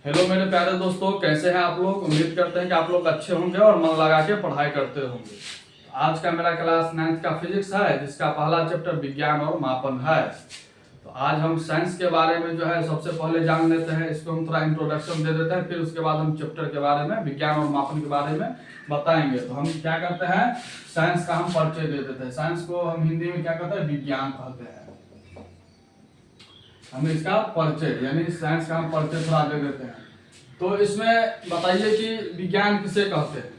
Hello मेरे प्यारे दोस्तों, कैसे हैं आप लोग। उम्मीद करते हैं कि आप लोग अच्छे होंगे और मन लगा के पढ़ाई करते होंगे। आज का मेरा क्लास 9th का फिजिक्स है, जिसका पहला चैप्टर विज्ञान और मापन है। तो आज हम साइंस के बारे में जो है सबसे पहले जान लेते हैं। इसको हम थोड़ा इंट्रोडक्शन दे देते हैं, फिर उसके बाद हम चैप्टर के बारे में, विज्ञान और मापन के बारे में बताएंगे। तो हम क्या करते हैं, साइंस का हम परिचय दे देते हैं। साइंस को हम हिंदी में क्या कहते हैं, विज्ञान कहते हैं। हम इसका परिचय यानी साइंस का हम परिचय थोड़ा दे देते हैं। तो इसमें बताइए कि विज्ञान किसे कहते हैं।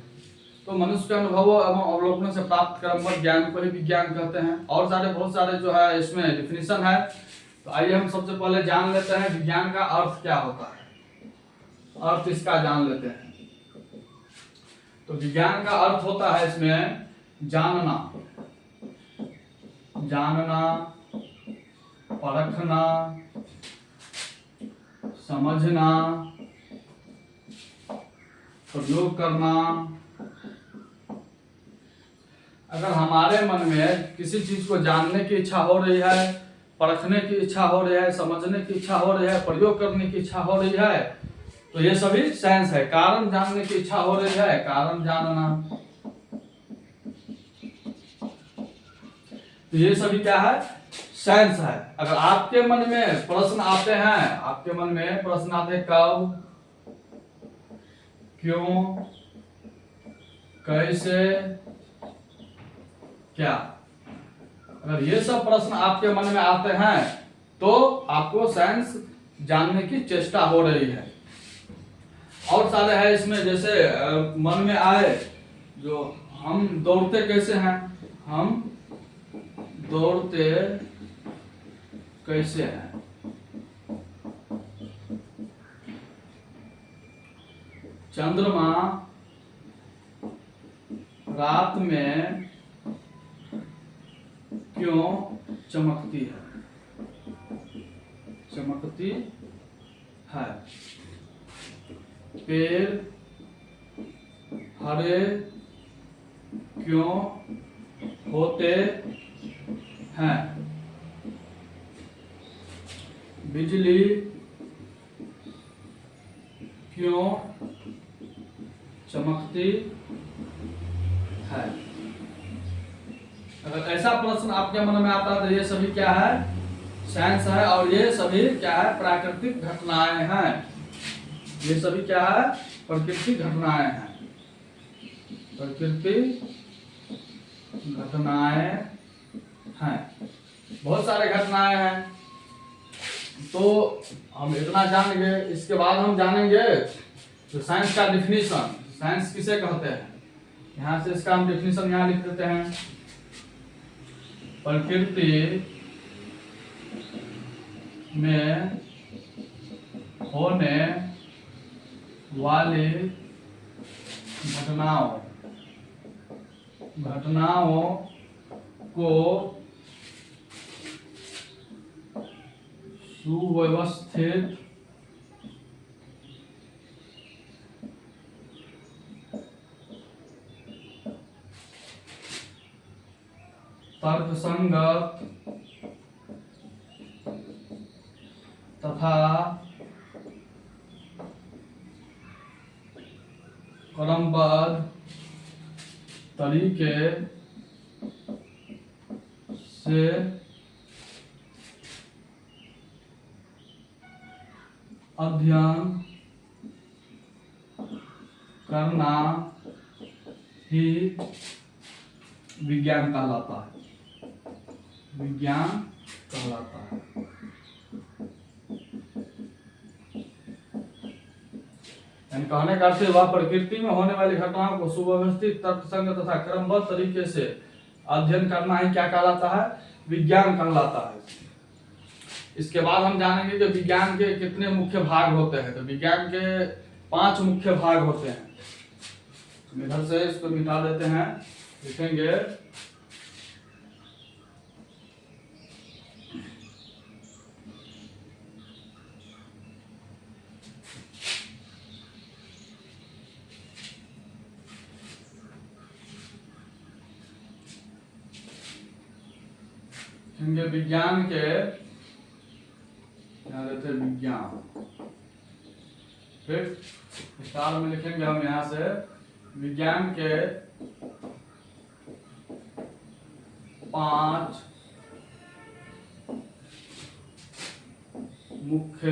तो मनुष्य के अनुभवों एवं अवलोकनों से प्राप्त क्रमबद्ध ज्ञान को ही विज्ञान कहते हैं। और बहुत सारे जो है इसमें डिफिनीशन है। तो आइए हम सबसे पहले जान लेते हैं विज्ञान का अर्थ क्या होता है। अर्थ इसका जान लेते हैं। तो विज्ञान का अर्थ होता है इसमें जानना, परखना, समझना, प्रयोग करना। अगर हमारे मन में किसी चीज को जानने की इच्छा हो रही है, परखने की इच्छा हो रही है, समझने की इच्छा हो रही है, प्रयोग करने की इच्छा हो रही है, तो ये सभी साइंस है। कारण जानने की इच्छा हो रही है, कारण जानना, तो ये सभी क्या है, साइंस है। अगर आपके मन में प्रश्न आते हैं, कब, क्यों, कैसे, क्या, अगर ये सब प्रश्न आपके मन में आते हैं तो आपको साइंस जानने की चेष्टा हो रही है। और सारे है इसमें, जैसे मन में आए जो हम दौड़ते कैसे हैं, हम दौड़ते कैसे हैं, चंद्रमा रात में क्यों चमकती है, पेड़ हरे क्यों होते हैं, बिजली क्यों चमकती है। अगर ऐसा प्रश्न आपके मन में आता है तो ये सभी क्या है, साइंस है। और ये सभी क्या है, प्राकृतिक घटनाएं हैं। ये सभी क्या है, प्राकृतिक घटनाएं हैं। प्राकृतिक घटनाएं हैं, बहुत सारे घटनाएं हैं। तो हम इतना जान गए। इसके बाद हम जानेंगे तो साइंस का डिफिनीशन, साइंस किसे कहते हैं। यहाँ से इसका हम डिफिनीशन यहाँ लिख देते हैं। प्रकृति में होने वाली घटनाओं को सुव्यवस्थित तर्कसंगत तथा क्रमबद्ध तरीके से अध्ययन करना ही विज्ञान कहलाता है। विज्ञान कहलाता है। कहने का अर्थ वह प्रकृति में होने वाली घटनाओं को सुव्यवस्थित, तर्कसंगत तथा क्रमबद्ध तरीके से अध्ययन करना ही क्या कहलाता है, विज्ञान कहलाता है। इसके बाद हम जानेंगे कि विज्ञान के कितने मुख्य भाग होते हैं। तो विज्ञान के 5 मुख्य भाग होते हैं। इधर से इसको मिटा देते हैं, लिखेंगे इनके विज्ञान के यहाँ रहते विज्ञान ठीक, विस्तार में लिखेंगे हम यहाँ से विज्ञान के 5 मुख्य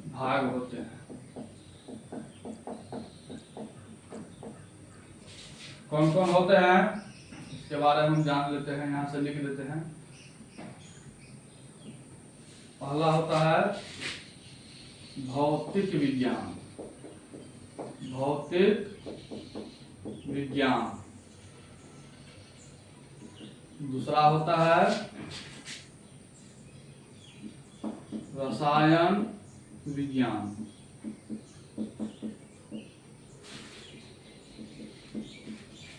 भाग होते हैं। कौन कौन होते हैं इसके बारे में हम जान लेते हैं, यहाँ से लिख देते हैं। पहला होता है भौतिक विज्ञान। भौतिक विज्ञान। दूसरा होता है रसायन विज्ञान।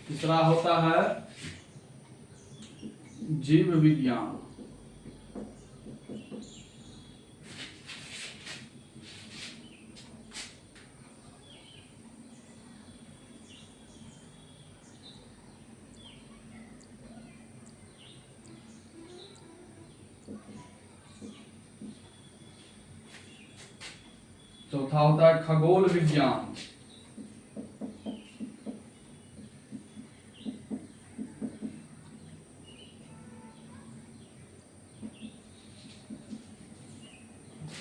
तीसरा होता है जीव विज्ञान। चौथा होता है खगोल विज्ञान।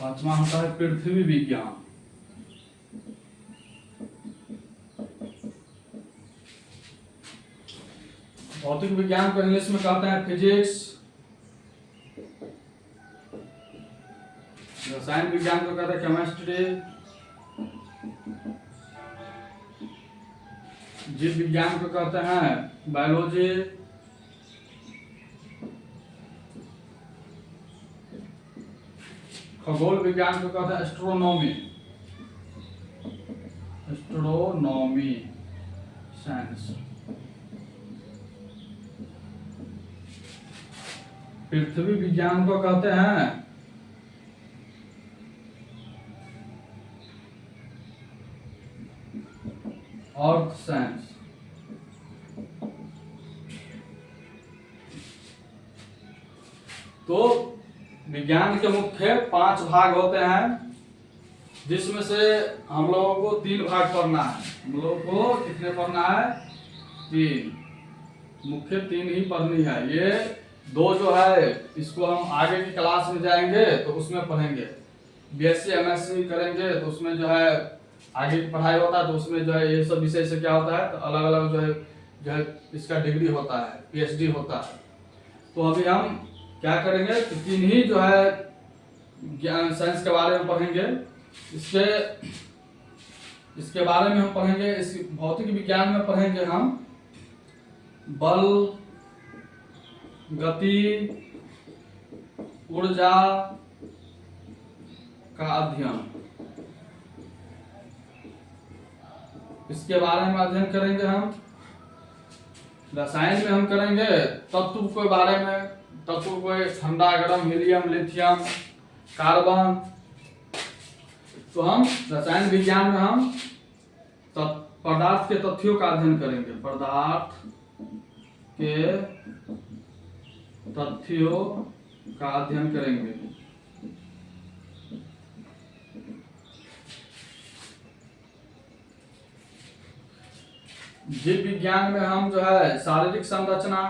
पांचवा होता है पृथ्वी विज्ञान। भौतिक विज्ञान को इंग्लिश में कहते हैं फिजिक्स। रसायन विज्ञान को कहते हैं केमिस्ट्री। जीव विज्ञान को कहते हैं बायोलॉजी। खगोल विज्ञान को कहते हैं एस्ट्रोनॉमी। Astronomy science. पृथ्वी विज्ञान को कहते हैं अर्थ साइंस। तो विज्ञान के मुख्य 5 भाग होते हैं, जिसमें से हम लोगों को 3 भाग पढ़ना है। हम लोगों को कितने पढ़ना है? 3। मुख्य 3 ही पढ़नी है। ये 2 जो है इसको हम आगे की क्लास में जाएंगे तो उसमें पढ़ेंगे। बीएससी एमएससी करेंगे तो उसमें जो है आगे की पढ़ाई होता है, तो उसमें जो है ये सब विषय से क्या होता है तो अलग अलग जो है इसका डिग्री होता है, पीएचडी होता है। तो अभी हम क्या करेंगे कि 3 ही जो है ज्ञान साइंस के बारे में पढ़ेंगे। इसके बारे में हम पढ़ेंगे। इस भौतिक विज्ञान में पढ़ेंगे हम बल, गति, ऊर्जा का अध्ययन, इसके बारे में अध्ययन करेंगे हम। रसायन में हम करेंगे तत्व के बारे में, तत्व को ठंडा गरम, हीलियम, लिथियम, कार्बन। तो हम रसायन विज्ञान में हम पदार्थ के तथ्यों का अध्ययन करेंगे। पदार्थ के तथ्यों का अध्ययन करेंगे। जीव विज्ञान में हम जो है शारीरिक संरचना,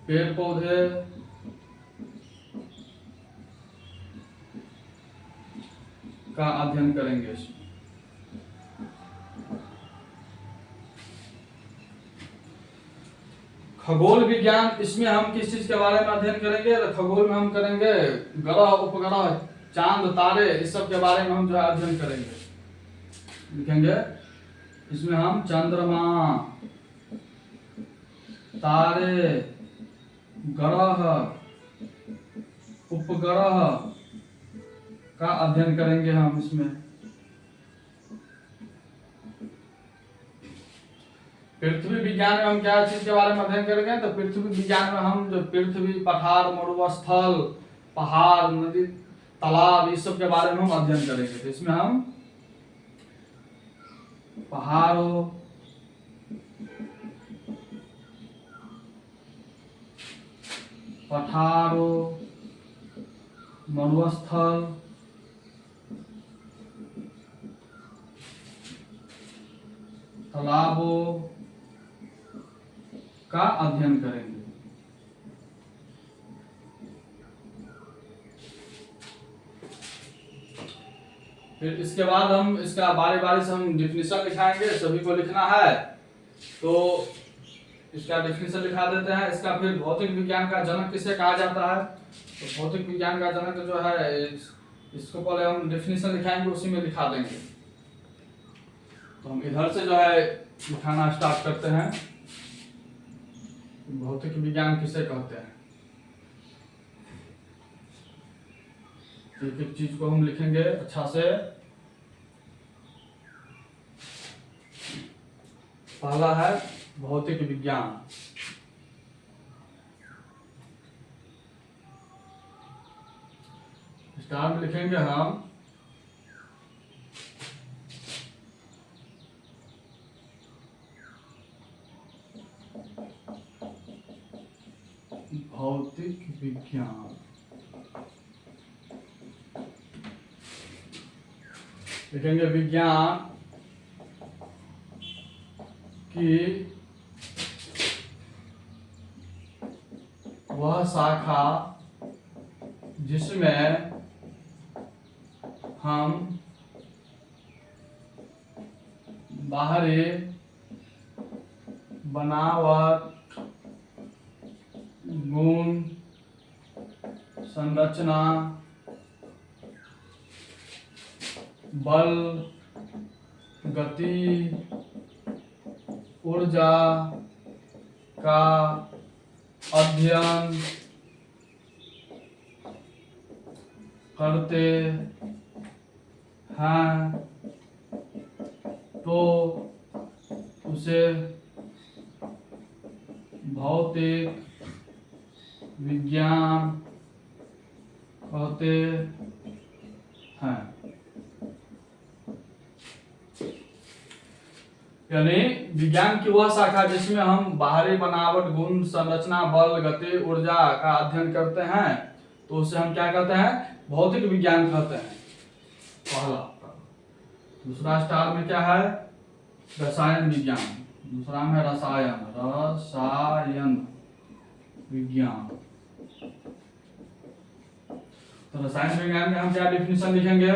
पेड़ पौधे, का अध्ययन करेंगे। खगोल विज्ञान, इसमें हम किस चीज के बारे में अध्ययन करेंगे? तो खगोल में हम करेंगे ग्रह, उपग्रह, चांद, तारे, इस सब के बारे में हम जो है अध्ययन करेंगे। लिखेंगे इसमें हम चंद्रमा, तारे, ग्रह, उपग्रह का अध्ययन करेंगे हम इसमें। पृथ्वी विज्ञान में हम क्या चीज के बारे में अध्ययन करेंगे? तो पृथ्वी विज्ञान में हम जो पृथ्वी, पठार, मरुस्थल, पहाड़, नदी, तालाब, इस सब के बारे में हम अध्ययन करेंगे। तो इसमें हम पहाड़ों, पठारों, मरुस्थल, तालाबों का अध्ययन करेंगे। फिर इसके बाद हम इसका बारी बारी से हम डिफिनीशन लिखाएंगे, सभी को लिखना है। तो इसका डिफिनीशन लिखा देते हैं। इसका फिर भौतिक विज्ञान का जनक किसे कहा जाता है? तो भौतिक विज्ञान का जनक जो है इसको पहले हम डिफिनीशन लिखाएंगे, उसी में लिखा देंगे। तो हम इधर से जो है लिखाना स्टार्ट करते हैं। भौतिक विज्ञान किसे कहते हैं? एक एक चीज को हम लिखेंगे अच्छा से। पहला है भौतिक विज्ञान। स्टार में लिखेंगे हम भौतिक विज्ञान। लिखेंगे विज्ञान की वह शाखा जिसमें हम बाहरी बनावट, गुण, संरचना, बल, गति, ऊर्जा का अध्ययन करते हैं, तो उसे भौतिक विज्ञान कहते हैं। यानी विज्ञान की वह शाखा जिसमें हम बाहरी बनावट, गुण, संरचना, बल, गति, ऊर्जा का अध्ययन करते हैं, तो उसे हम क्या कहते हैं? भौतिक विज्ञान कहते हैं। पहला। दूसरा स्टार में क्या है? रसायन विज्ञान। दूसरा में रसायन विज्ञान। तो रसायन विज्ञान में हम क्या डिफिनीशन लिखेंगे?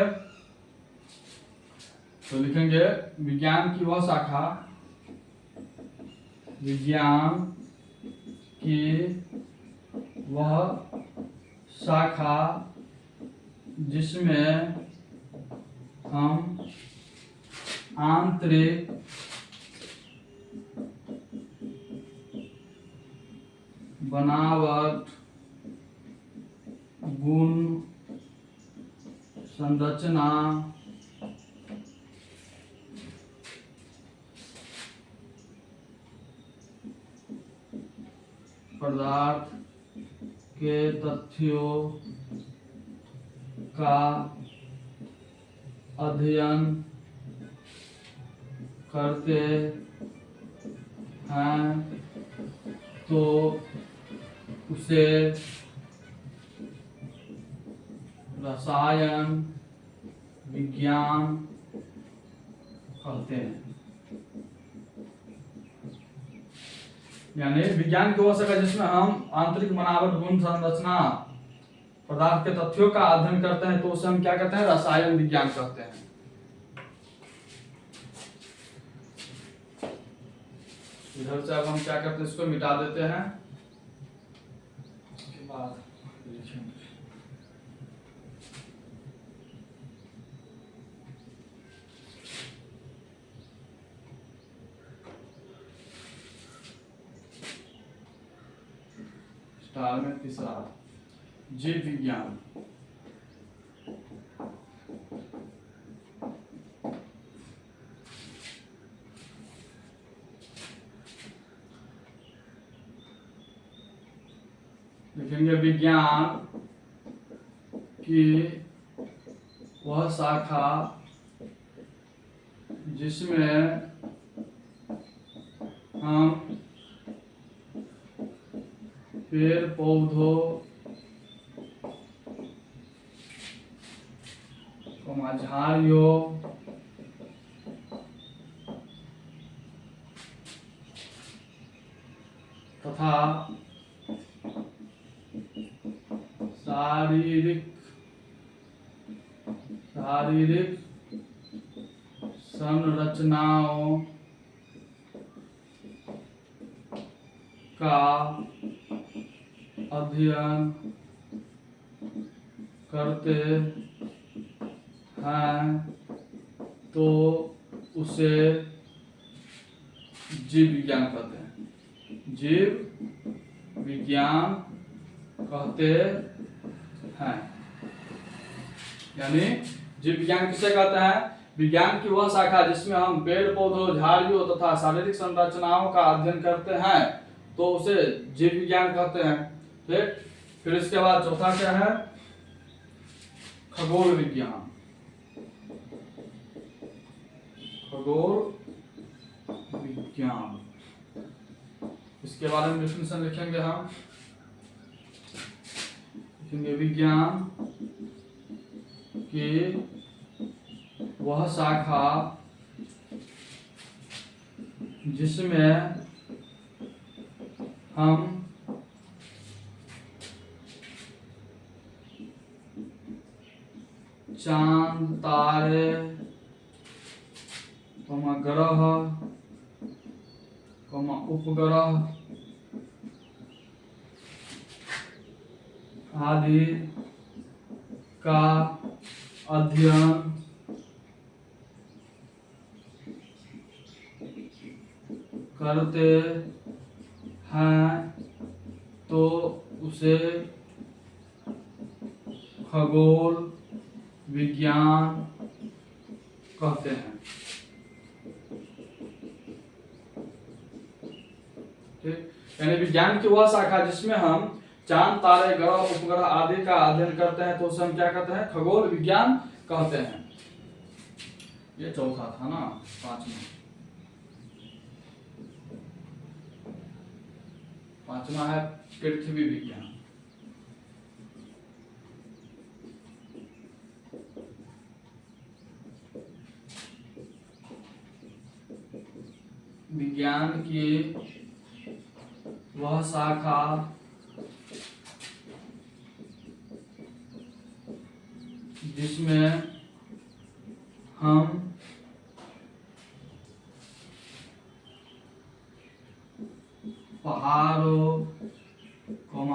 तो लिखेंगे विज्ञान की वह शाखा, विज्ञान की वह शाखा जिसमें हम आंतरिक बनावट, गुण, संरचना, पदार्थ के तथ्यों का अध्ययन करते हैं, तो उसे रसायन विज्ञान कहते हैं। यानी विज्ञान की वह शाखा जिसमें हम आंतरिक बनावट, गुण, संरचना, पदार्थ के तथ्यों का अध्ययन करते हैं, तो उसे हम क्या कहते हैं? रसायन विज्ञान कहते हैं। इधर से अब हम क्या करते हैं? इसको मिटा देते हैं। उसके बाद स्टार में तीसरा जीव विज्ञान। लिखेंगे विज्ञान की वह शाखा जिसमें हम पेड़ पौधों झाड़ियों तथा शारीरिक संरचनाओं का अध्ययन करते हैं तो उसे जीव विज्ञान कहते हैं। जीव विज्ञान कहते हैं। यानी जीव विज्ञान किसे कहते हैं? विज्ञान की वह शाखा जिसमें हम पेड़ पौधों झाड़ियों तथा शारीरिक संरचनाओं का अध्ययन करते हैं तो उसे जीव विज्ञान कहते हैं। ठीक, फिर इसके बाद चौथा क्या है? खगोल विज्ञान। खगोल विज्ञान, इसके बारे में डेफिनेशन लिखेंगे हम। लिखेंगे विज्ञान की वह शाखा जिसमें हम चांद तारे ग्रह उपग्रह आदि का अध्ययन करते हैं तो उसे खगोल विज्ञान कहते हैं। ठीक, यानी विज्ञान की वह शाखा जिसमें हम चांद तारे ग्रह उपग्रह आदि का अध्ययन करते हैं तो उसे हम क्या कहते हैं? खगोल विज्ञान कहते हैं। ये चौथा था ना। पांचवा है पृथ्वी विज्ञान। विज्ञान की वह शाखा जिसमें हम पहाड़ों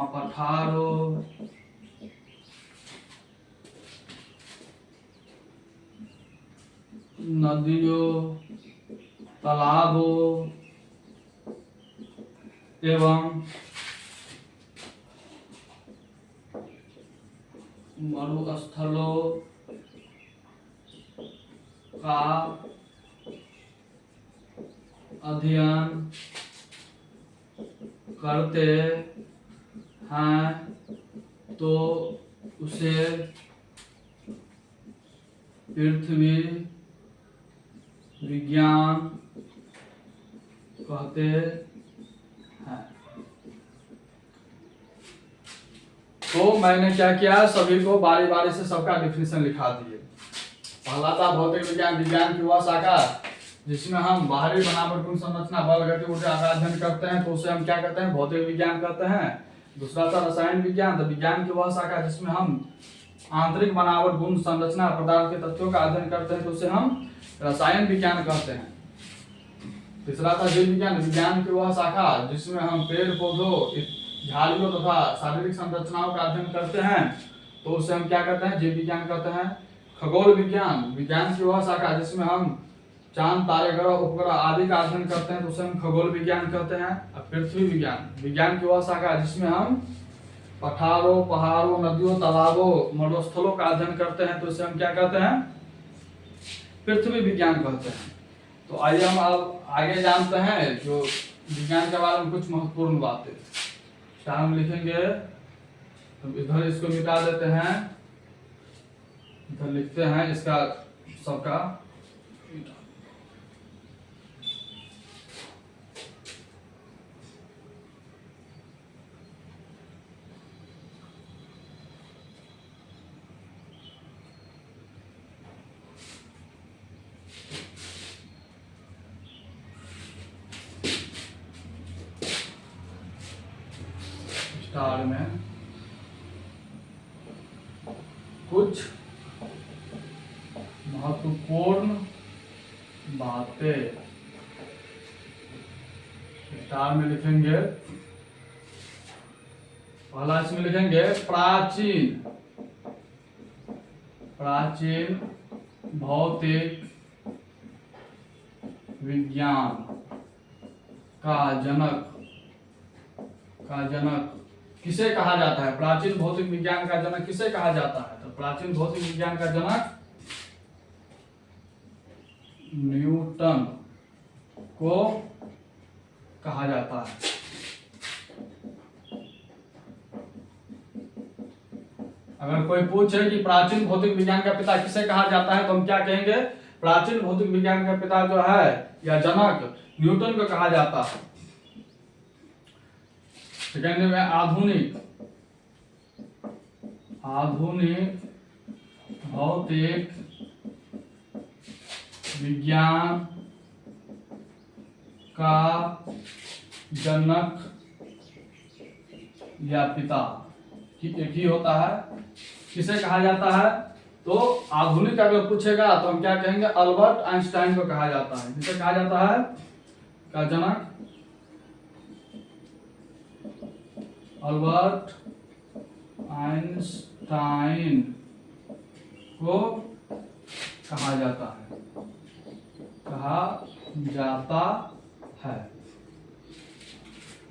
पठारों नदियों तालाबों एवं मरुस्थलों का अध्ययन करते हैं तो उसे पृथ्वी विज्ञान कहते हैं। तो मैंने क्या किया, सभी को बारी बारी से सबका डिफिनेशन लिखा दिए। पहला था भौतिक विज्ञान, विज्ञान की वह शाखा जिसमें हम बाहरी बनावट गुण संरचना बल गति ऊर्जा का अध्ययन करते हैं तो उसे हम क्या कहते हैं? भौतिक विज्ञान कहते हैं। दूसरा था रसायन विज्ञान, तो विज्ञान की वह शाखा जिसमें हम आंतरिक बनावट गुण संरचना पदार्थ के तथ्यों का अध्ययन करते हैं तो उसे हम रसायन विज्ञान कहते हैं। तीसरा था जीव विज्ञान, विज्ञान की वह शाखा जिसमें हम पेड़ पौधों झाड़ियों तथा शारीरिक संरचनाओं का अध्ययन करते हैं तो उसे हम क्या कहते हैं? जीव विज्ञान कहते हैं। खगोल विज्ञान, विज्ञान की वह शाखा जिसमें हम चांद तारे ग्रह उपग्रह आदि का अध्ययन करते हैं तो उसे हम खगोल विज्ञान कहते हैं। अब पृथ्वी विज्ञान, विज्ञान की वह शाखा जिसमें हम पठारों पहाड़ों नदियों तालाबों मरुस्थलों का अध्ययन करते हैं तो उसे हम क्या कहते हैं? पृथ्वी विज्ञान कहते हैं। तो आइए हम अब आगे जानते हैं जो विज्ञान के बारे में कुछ महत्वपूर्ण बातें। क्या हम लिखेंगे? तो इधर इसको मिटा देते हैं, इधर लिखते हैं इसका सबका। स्टार में कुछ महत्वपूर्ण बातें, स्टार में लिखेंगे, पहला इसमें लिखेंगे प्राचीन भौतिक विज्ञान का जनक किसे कहा जाता है? प्राचीन भौतिक विज्ञान का जनक किसे कहा जाता है? तो प्राचीन भौतिक विज्ञान का जनक न्यूटन को कहा जाता है। अगर कोई पूछे कि प्राचीन भौतिक विज्ञान का पिता किसे कहा जाता है, तो हम क्या कहेंगे? प्राचीन भौतिक विज्ञान का पिता जो है या जनक न्यूटन को कहा जाता है। सेकेंड में आधुनिक भौतिक विज्ञान का जनक या पिता, एक ही होता है, किसे कहा जाता है? तो आधुनिक अगर पूछेगा तो हम क्या कहेंगे? अल्बर्ट आइंस्टाइन को कहा जाता है। किसे कहा जाता है? का जनक अल्बर्ट आइंस्टाइन को कहा जाता है।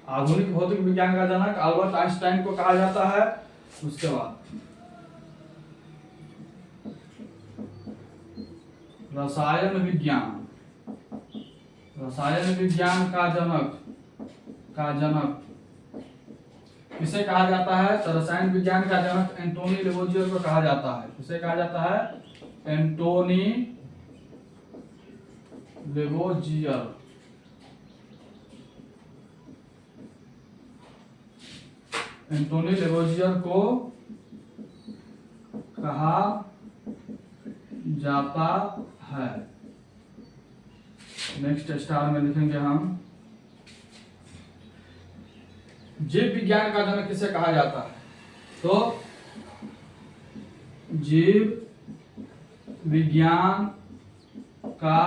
आधुनिक भौतिक विज्ञान का जनक अल्बर्ट आइंस्टाइन को कहा जाता है। उसके बाद रसायन विज्ञान का जनक किसे कहा जाता है? तो रसायन विज्ञान का जनक एंटोनी लेवोजियर को कहा जाता है। किसे कहा जाता है? एंटोनी लेवोजियर। एंटोनी लेवोजियर को कहा जाता है। नेक्स्ट स्टार में लिखेंगे हम जीव विज्ञान का जनक किसे कहा जाता है? तो जीव विज्ञान का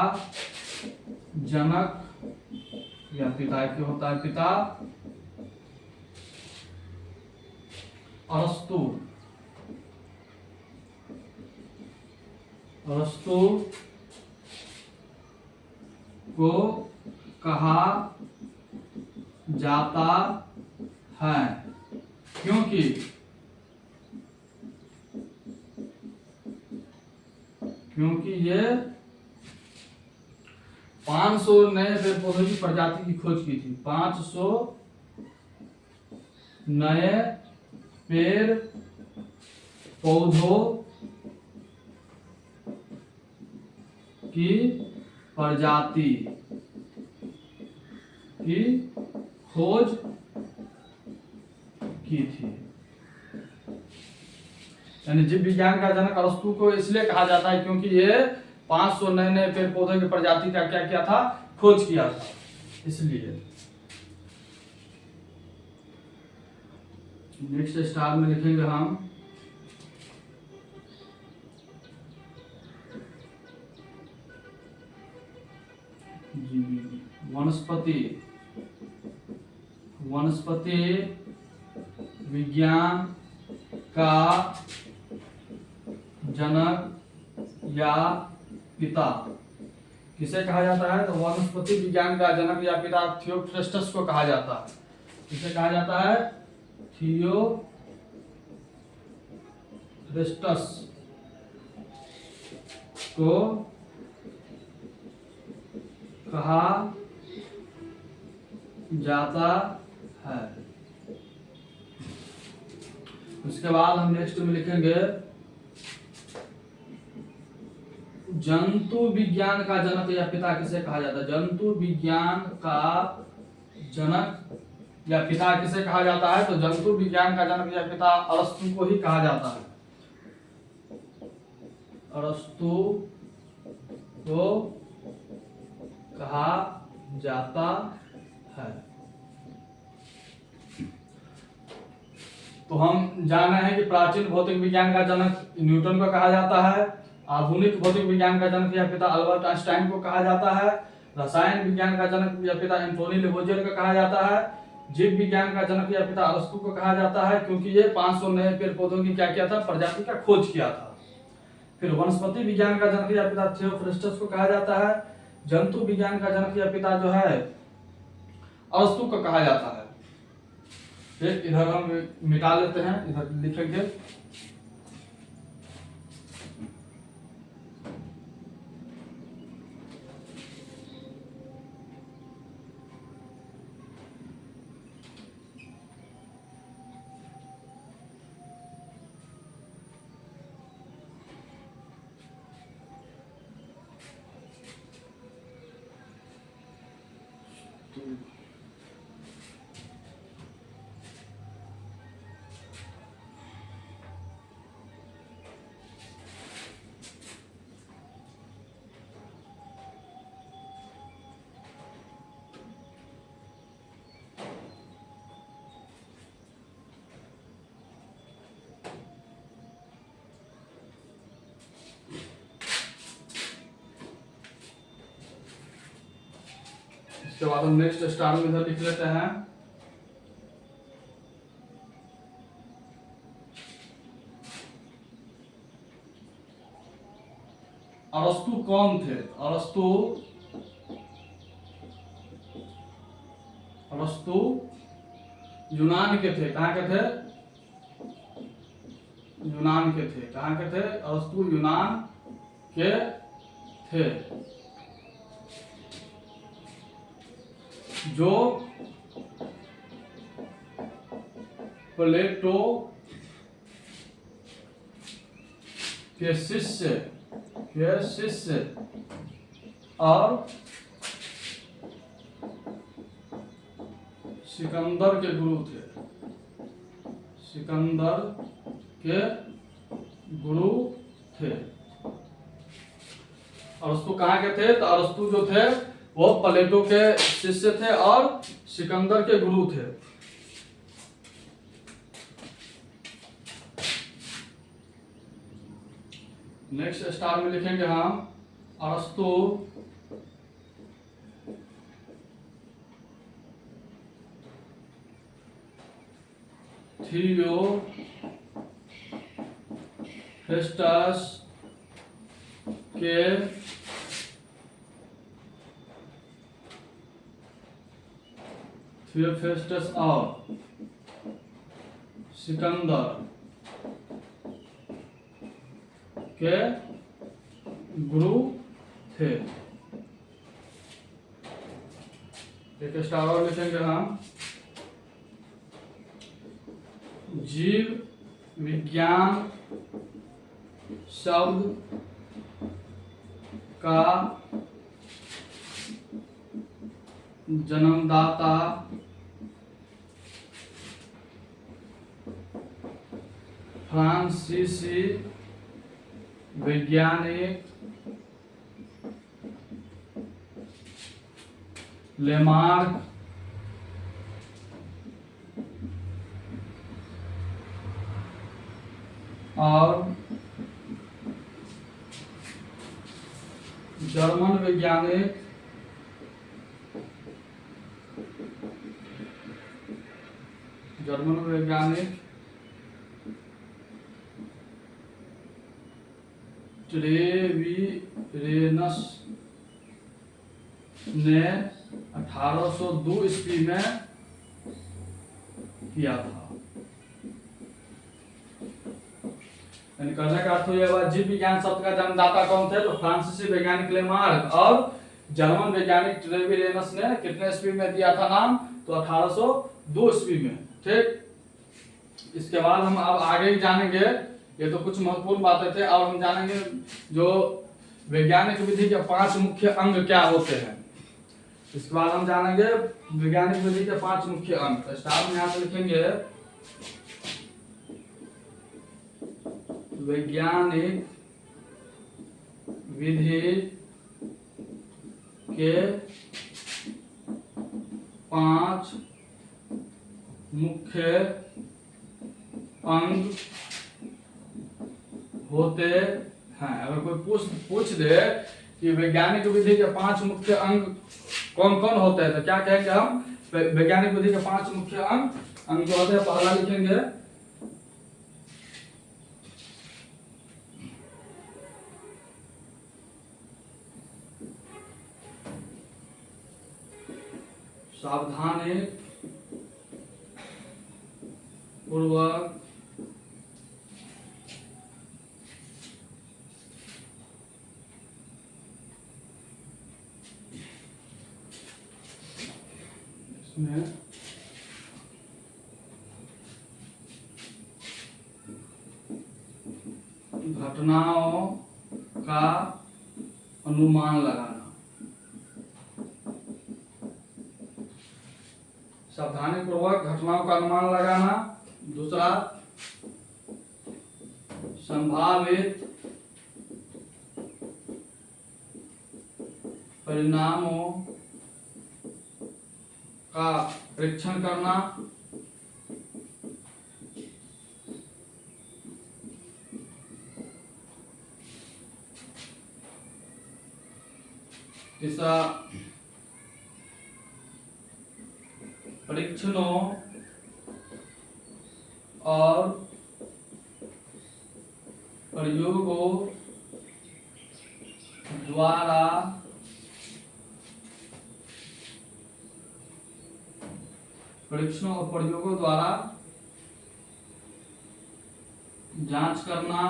जनक या पिता क्या होता है? पिता अरस्तु को कहा जाता है, क्योंकि ये 500 नए पेड़ पौधों की प्रजाति की खोज की थी। 500 नए पेड़ पौधों की प्रजाति की खोज की थी। यानी जीव विज्ञान का जनक अरस्तु को इसलिए कहा जाता है क्योंकि ये 500 नए पेड़ पौधों की प्रजाति का क्या किया था? खोज किया था, इसलिए। नेक्स्ट स्टार में लिखेंगे हम वनस्पति विज्ञान का जनक या पिता किसे कहा जाता है? तो वनस्पति विज्ञान का जनक या पिता थियोफ्रेस्टस को कहा जाता है। किसे कहा जाता है? थियोफ्रेस्टस को कहा जाता है। उसके बाद हम नेक्स्ट में लिखेंगे जंतु विज्ञान का जनक या पिता किसे कहा जाता है? जंतु विज्ञान का जनक या पिता किसे कहा जाता है? तो जंतु विज्ञान का जनक या पिता अरस्तु को ही कहा जाता है। अरस्तु को कहा जाता है। तो हम जाने हैं कि प्राचीन भौतिक विज्ञान का जनक न्यूटन को कहा जाता है, आधुनिक भौतिक विज्ञान का जनक या पिता अल्बर्ट आइंस्टाइन को कहा जाता है, रसायन विज्ञान का जनक या पिता एंटोनी लेवोजियर को कहा जाता है, जीव विज्ञान का जनक या पिता अरस्तु को कहा जाता है, क्योंकि ये 500 नए पेड़ पौधों की क्या किया था, प्रजाति का खोज किया था। फिर वनस्पति विज्ञान का जनक या पिता थियोफ्रिस्टस को कहा जाता है, जंतु विज्ञान का जनक या पिता जो है अरस्तु को कहा जाता है। फिर इधर हम मिटा लेते हैं, इधर लिखेंगे इसके बाद हम नेक्स्ट स्टार में इधर लिख लेते हैं अरस्तु कौन थे? अरस्तु यूनान के थे। कहाँ के थे? यूनान के थे। कहाँ के थे? अरस्तु यूनान के थे, जो प्लेटो के शिष्य और सिकंदर के गुरु थे। सिकंदर के गुरु थे। अरस्तु कहाँ के थे? तो अरस्तु जो थे वो प्लेटो के शिष्य थे और सिकंदर के गुरु थे। नेक्स्ट स्टार में लिखेंगे हम अरस्तु थियोफ्रेस्टस के थियोफ्रेस्टस और सिकंदर के गुरु थे। एक स्टार और लिखेंगे हम जीव विज्ञान शब्द का जन्मदाता फ्रांसीसी वैज्ञानिक लेमार्क और जर्मन वैज्ञानिक ट्रेविरेनस ने 1802 ईस्वी में किया था। कहने का अर्थ हुआ जीव विज्ञान शब्द का जन्मदाता कौन थे? तो फ्रांसीसी वैज्ञानिक लेमार्क और जर्मन वैज्ञानिक ट्रेविरेनस ने कितने ईस्वी में दिया था नाम? तो 1802 ईस्वी में। ठीक, इसके बाद हम अब आगे ही जानेंगे, ये तो कुछ महत्वपूर्ण बातें थे, और हम जानेंगे जो वैज्ञानिक विधि के 5 मुख्य अंग क्या होते हैं। इसके बाद हम जानेंगे वैज्ञानिक विधि के 5 मुख्य अंग। स्टार में यहाँ से लिखेंगे वैज्ञानिक विधि के 5 मुख्य अंग होते हैं। अगर कोई पूछ दे कि वैज्ञानिक विधि के 5 मुख्य अंग कौन कौन होते हैं, तो क्या कहेंगे हम? वैज्ञानिक विधि के 5 मुख्य अंग जो होते हैं, पहला लिखेंगे सावधानी पूर्वक इसमें घटनाओं का अनुमान लगाना। सावधानी पूर्वक घटनाओं का अनुमान लगाना। दूसरा, संभावित परिणामों का परीक्षण करना। तीसरा, परीक्षणों और प्रयोगों द्वारा जांच करना।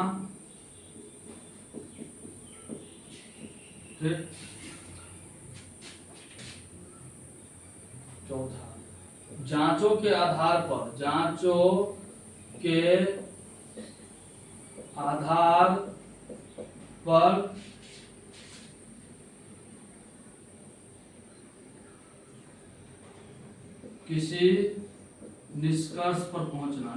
ठीक। चौथा, जांचों के आधार पर किसी निष्कर्ष पर पहुंचना।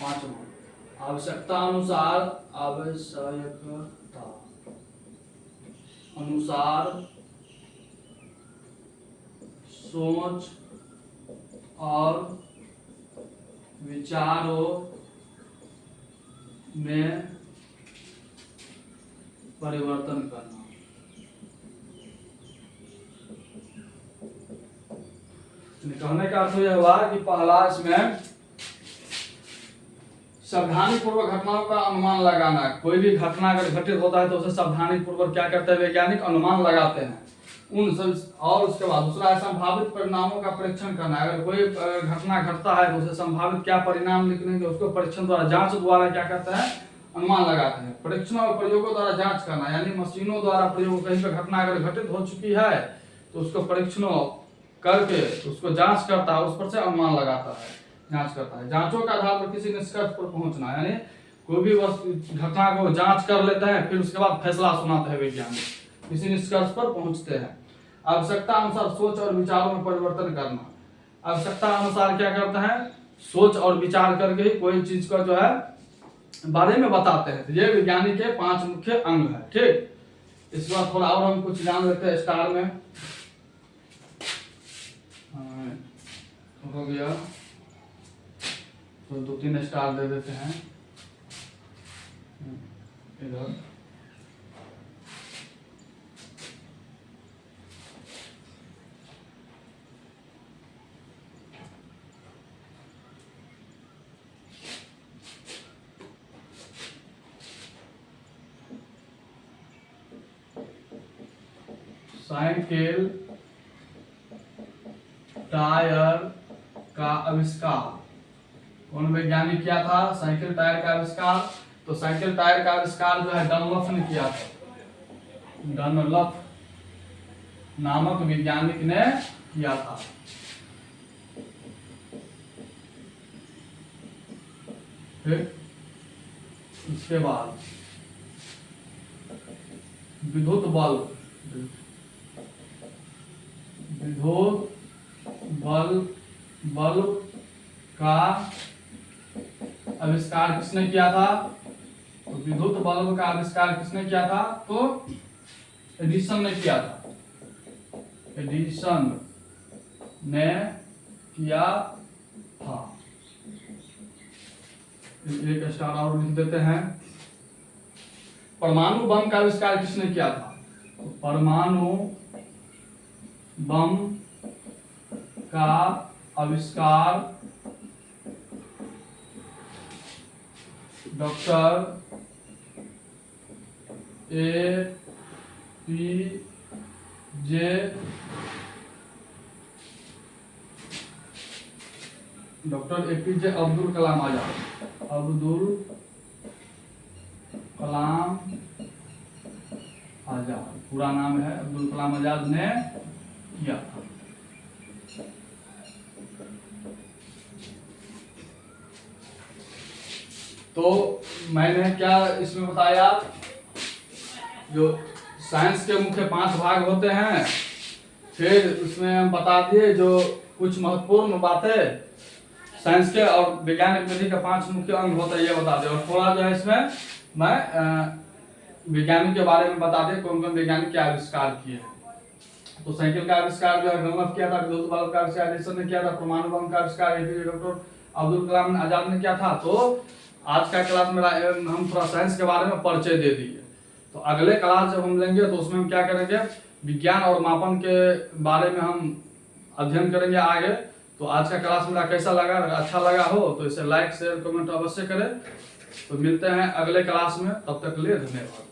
पांचवा, आवश्यकता अनुसार सोच और विचारों में परिवर्तन करना। कहने का अर्थ यह हुआ कि पहला, इसमें सावधानी पूर्वक घटनाओं का अनुमान लगाना। कोई भी घटना अगर घटित होता है तो उसे सावधानी पूर्वक क्या करते हैं वैज्ञानिक? अनुमान लगाते हैं उन सब। और उसके बाद दूसरा है संभावित परिणामों का परीक्षण करना। अगर कोई घटना घटता है तो उसे संभावित क्या परिणाम निकलेंगे उसको परीक्षण द्वारा, जांच द्वारा क्या करते हैं? अनुमान लगाते हैं। परीक्षणों और प्रयोगों द्वारा जांच करना, यानी मशीनों द्वारा प्रयोग। कहीं पर घटना अगर घटित हो चुकी है तो उसको परीक्षणों करके उसको जांच करता है, उस पर से अनुमान लगाता है, जांच करता है। जांचों के आधार पर किसी निष्कर्ष पर पहुंचना, यानी कोई भी घटना को जांच कर लेते हैं, फिर उसके बाद फैसला सुनाते हैं वैज्ञानिक, किसी निष्कर्ष पर पहुंचते हैं। आवश्यकता अनुसार सोच और विचारों में परिवर्तन करना। आवश्यकता अनुसार क्या करते हैं? सोच और विचार करके ही कोई चीज का जो है बारे में बताते हैं। तो ये विज्ञानी के 5 मुख्य अंग है। ठीक। इस बार थोड़ा और हम कुछ जान लेते हैं स्टार में। हो गया तो 2-3 स्टार दे देते हैं इधर। साइकिल टायर का आविष्कार कौन वैज्ञानिक किया था? साइकिल टायर का आविष्कार। तो साइकिल टायर का आविष्कार जो है डनलप ने किया था। डनलप नामक वैज्ञानिक ने किया था। ठीक। उसके बाद विद्युत बल्ब का आविष्कार किसने किया था? तो विद्युत बल्ब का आविष्कार किसने किया था? तो एडिसन ने किया था। एडिसन ने किया था। एक स्टार और लिख देते हैं। परमाणु बम का आविष्कार किसने किया था? तो परमाणु बम का आविष्कार डॉक्टर APJ अब्दुल कलाम आजाद। अब्दुल कलाम आजाद पूरा नाम है, अब्दुल कलाम आजाद ने किया था। तो मैंने क्या इसमें बताया, जो साइंस के मुख्य 5 भाग होते हैं, फिर उसमें हम बता दिए जो कुछ महत्वपूर्ण बातें साइंस के और वैज्ञानिक विधि के 5 मुख्य अंग होते हैं, ये बता दिए। और थोड़ा जो है इसमें मैं वैज्ञानिक के बारे में बता दिए, कौन कौन वैज्ञानिक क्या आविष्कार किए। तो साइकिल का आविष्कार जो है डनलप किया था, विद्युत बल्ब का आविष्कार एडिसन ने किया था, परमाणु बम का आविष्कार APJ डॉक्टर अब्दुल कलाम आजाद ने किया था। तो आज का क्लास मेरा हम थोड़ा साइंस के बारे में परिचय दे दिए। तो अगले क्लास जब हम लेंगे तो उसमें हम क्या करेंगे, विज्ञान और मापन के बारे में हम अध्ययन करेंगे आगे। तो आज का क्लास मेरा कैसा लगा? अगर अच्छा लगा हो तो इसे लाइक शेयर कमेंट अवश्य करें। तो मिलते हैं अगले क्लास में, तब तक के लिए धन्यवाद।